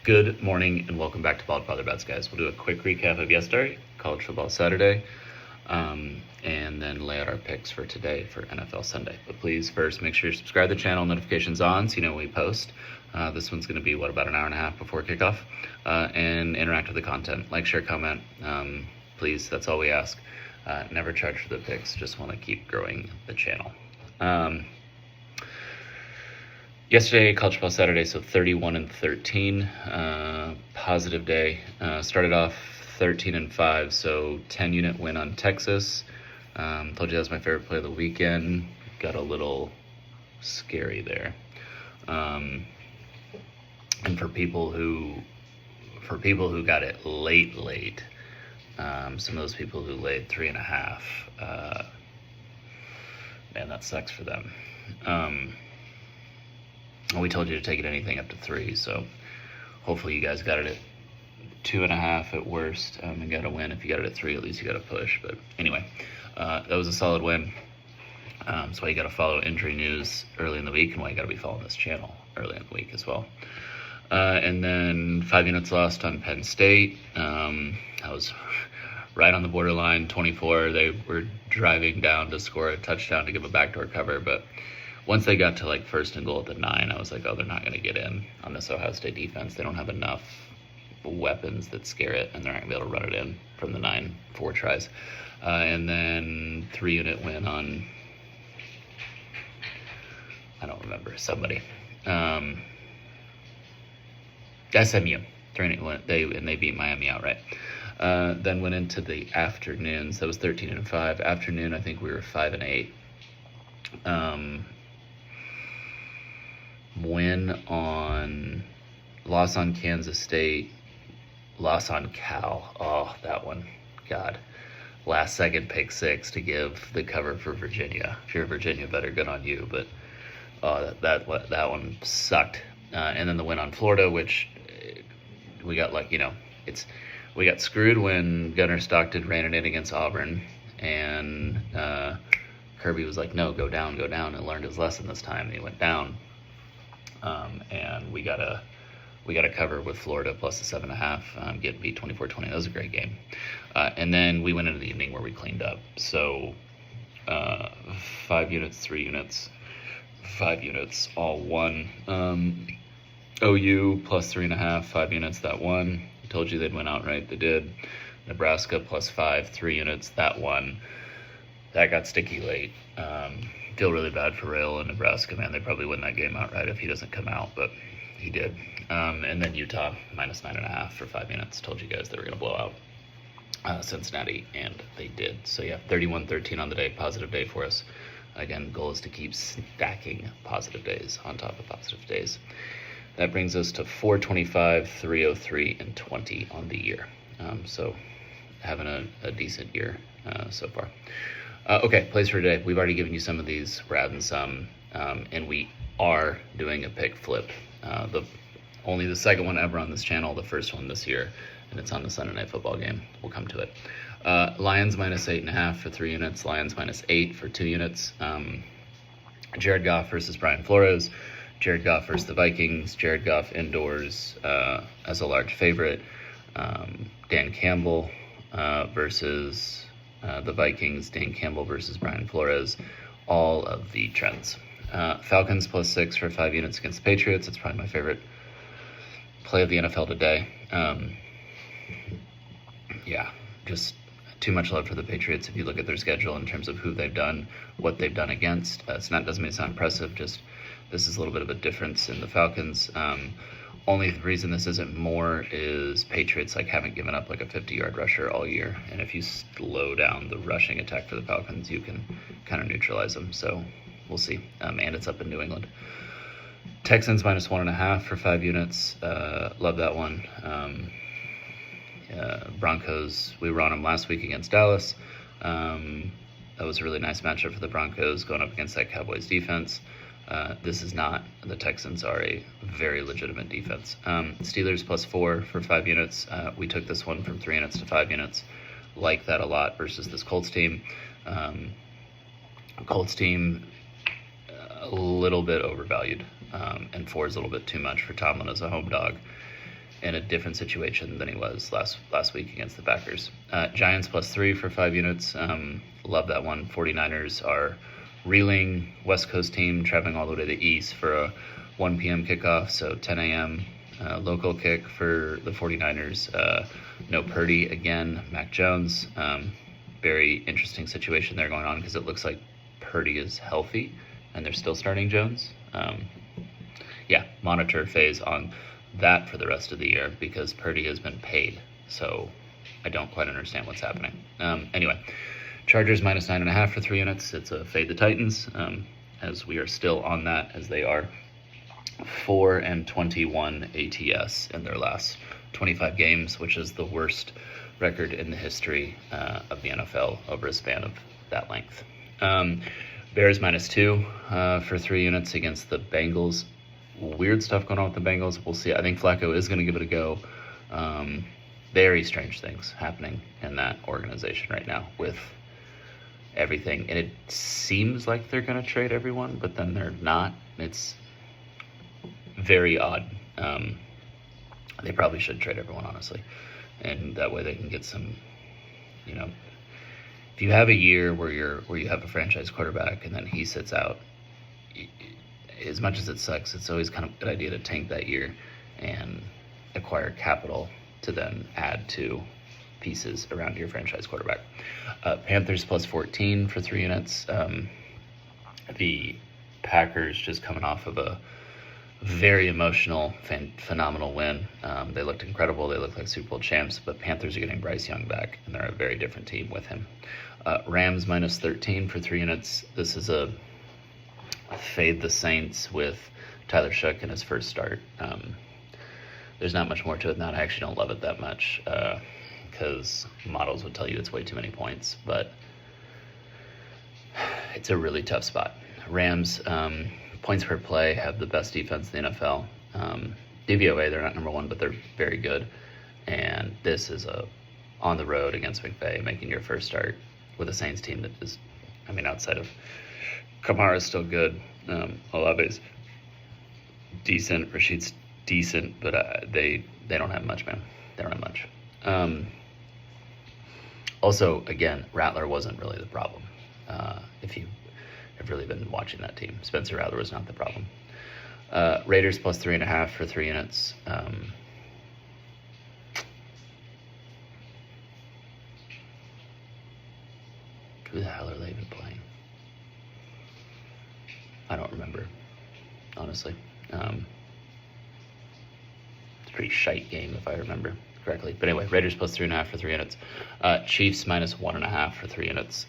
Good morning and welcome back to Bald Father Bets, guys. We'll do a quick recap of yesterday, College Football Saturday, and then lay out our picks for today for NFL Sunday. But please first make sure you subscribe to the channel, notifications on so you know when we post. This one's going to be, about an hour and a half before kickoff, and interact with the content. Like, share, comment. Please, that's all we ask. Never charge for the picks, just want to keep growing the channel. Yesterday, College Football Saturday, so 31-13, positive day. Started off 13-5, so 10-unit win on Texas. Told you that was my favorite play of the weekend. Got a little scary there. And for people who got it late, some of those people who laid 3.5, man, that sucks for them. We told you to take it anything up to 3, so hopefully you guys got it at 2.5 at worst, and got a win. If you got it at 3, at least you got a push. But anyway, that was a solid win. That's why you got to follow injury news early in the week, and why you got to be following this channel early in the week as well. And then 5 units lost on Penn State. I was right on the borderline, 24. They were driving down to score a touchdown to give a backdoor cover, but once they got to like 1st and goal at the 9, I was like, oh, they're not going to get in on this Ohio State defense. They don't have enough weapons that scare it, and they're not going to be able to run it in from the 9, 4 tries. And then 3-unit win on, I don't remember, somebody. SMU. 3-unit win, they beat Miami outright. Then went into the afternoons. That was 13-5. Afternoon, I think we were 5-8. Loss on Kansas State, loss on Cal. Oh, that one, God. Last second pick 6 to give the cover for Virginia. If you're a Virginia better, good on you, but that one sucked. And then the win on Florida, which we got we got screwed when Gunnar Stockton ran it in against Auburn, and Kirby was like, no, go down, and learned his lesson this time, and he went down. And we got a cover with Florida plus the 7.5, getting beat 24-20. That was a great game. And then we went into the evening where we cleaned up. So 5 units, 3 units, 5 units, all won. OU plus 3.5, 5 units, that won. I told you they'd win outright. They did. Nebraska plus 5, 3 units, that won. That got sticky late. Feel really bad for Rail and Nebraska, man. They probably win that game outright if he doesn't come out, but he did. And then Utah minus 9.5 for 5 units. Told you guys they were going to blow out Cincinnati, and they did. So yeah, 31-13 on the day. Positive day for us. Again, goal is to keep stacking positive days on top of positive days. That brings us to 425, 303, and 20 on the year. So having a decent year so far. Okay, plays for today. We've already given you some of these. We're adding some, and we are doing a pick flip. Only the second one ever on this channel, the first one this year, and it's on the Sunday Night Football game. We'll come to it. Lions minus 8.5 for 3 units. Lions minus 8 for 2 units. Jared Goff versus Brian Flores. Jared Goff versus the Vikings. Jared Goff indoors as a large favorite. Dan Campbell versus the Vikings. Dan Campbell versus Brian Flores. All of the trends. Falcons plus 6 for 5 units against the Patriots. It's probably my favorite play of the NFL today. Yeah, just too much love for the Patriots. If you look at their schedule in terms of who they've done, what they've done against, doesn't mean it's not impressive. Just this is a little bit of a difference in the Falcons. Only reason this isn't more is Patriots haven't given up a 50-yard rusher all year, and if you slow down the rushing attack for the Falcons, you can kind of neutralize them. So we'll see. And it's up in New England. Texans minus 1.5 for 5 units. Love that one. Broncos, we were on them last week against Dallas. That was a really nice matchup for the Broncos going up against that Cowboys defense. This is not. The Texans are a very legitimate defense. Steelers plus 4 for 5 units. We took this one from 3 units to 5 units. Like that a lot versus this Colts team. Colts team a little bit overvalued, and 4 is a little bit too much for Tomlin as a home dog. in a different situation than he was last week against the Packers. Giants +3 for 5 units. Love that one. 49ers are reeling. West Coast team traveling all the way to the east for a 1 p.m. kickoff, so 10 a.m. Local kick for the 49ers. No Purdy again. Mac Jones. Very interesting situation there going on because it looks like Purdy is healthy and they're still starting Jones. Monitor phase on that for the rest of the year because Purdy has been paid. So I don't quite understand what's happening. Anyway, Chargers -9.5 for 3 units. It's a fade the Titans, as we are still on that, as they are 4-21 ATS in their last 25 games, which is the worst record in the history of the NFL over a span of that length. Bears -2 for 3 units against the Bengals. Weird stuff going on with the Bengals. We'll see. I think Flacco is going to give it a go. Very strange things happening in that organization right now with everything. And it seems like they're going to trade everyone, but then they're not. It's very odd. They probably should trade everyone, honestly. And that way they can get some, if you have a year where you have a franchise quarterback and then he sits out, as much as it sucks, it's always kind of a good idea to tank that year and acquire capital to then add to pieces around your franchise quarterback. Panthers +14 for 3 units. The Packers just coming off of a very emotional, phenomenal win. They looked incredible. They looked like Super Bowl champs, but Panthers are getting Bryce Young back, and they're a very different team with him. Rams -13 for 3 units. This is a fade the Saints with Tyler Shook in his first start. There's not much more to it than that. I actually don't love it that much because models would tell you it's way too many points, but it's a really tough spot. Rams, points per play, have the best defense in the NFL. DVOA, they're not number 1, but they're very good. And this is on the road against McVay, making your first start with a Saints team that is, outside of Kamara's still good. Olave's decent. Rashid's decent, but they don't have much, man. They don't have much. Also, again, Rattler wasn't really the problem. If you have really been watching that team, Spencer Rattler was not the problem. Raiders +3.5 for 3 units. Who the hell are they even playing? I don't remember, honestly. It's a pretty shite game if I remember correctly. But anyway, Raiders +3.5 for 3 units. Chiefs -1.5 for 3 units.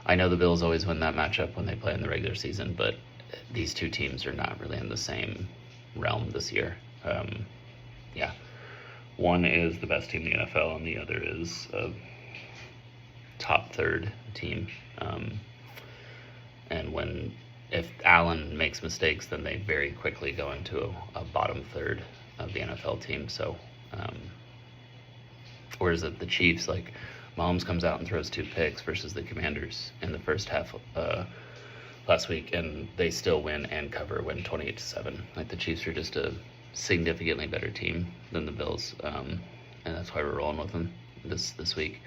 I know the Bills always win that matchup when they play in the regular season, but these two teams are not really in the same realm this year. One is the best team in the NFL, and the other is a top third team. And if Allen makes mistakes, then they very quickly go into a bottom third of the NFL team. So, whereas the Chiefs, like Mahomes comes out and throws 2 picks versus the Commanders in the first half last week, and they still win 28-7. Like the Chiefs are just a significantly better team than the Bills, and that's why we're rolling with them this week.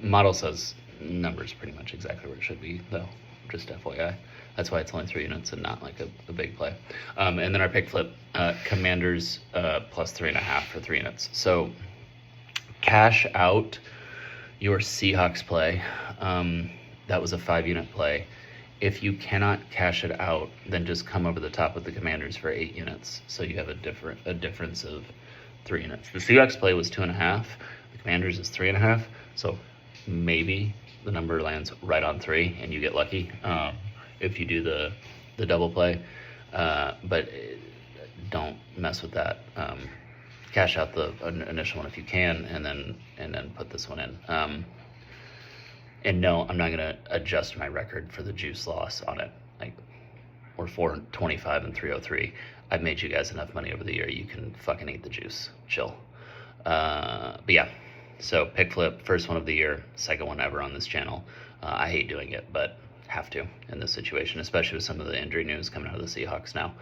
Model says numbers pretty much exactly where it should be, though. Just FYI. That's why it's only 3 units and not like a big play. And then our pick flip, Commanders +3.5 for 3 units. So cash out your Seahawks play. That was a 5 unit play. If you cannot cash it out, then just come over the top with the Commanders for 8 units. So you have a difference of 3 units. The Seahawks play was 2.5. The Commanders is 3.5. So maybe the number lands right on 3 and you get lucky if you do the double play. But don't mess with that. Cash out the initial one if you can, and then put this one in. And no, I'm not gonna adjust my record for the juice loss on it. Like, we're 425 and 303. I've made you guys enough money over the year. You can fucking eat the juice. Chill. But yeah. So pick flip, first one of the year, second one ever on this channel. I hate doing it, but have to in this situation, especially with some of the injury news coming out of the Seahawks now.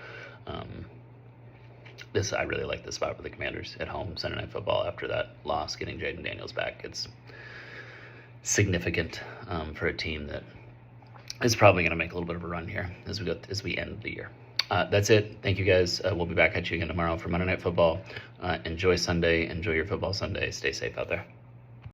I really like this spot for the Commanders at home Sunday Night Football after that loss, getting Jaden Daniels back. It's significant for a team that is probably going to make a little bit of a run here as we end the year. That's it. Thank you guys. We'll be back at you again tomorrow for Monday Night Football. Enjoy Sunday. Enjoy your football Sunday. Stay safe out there.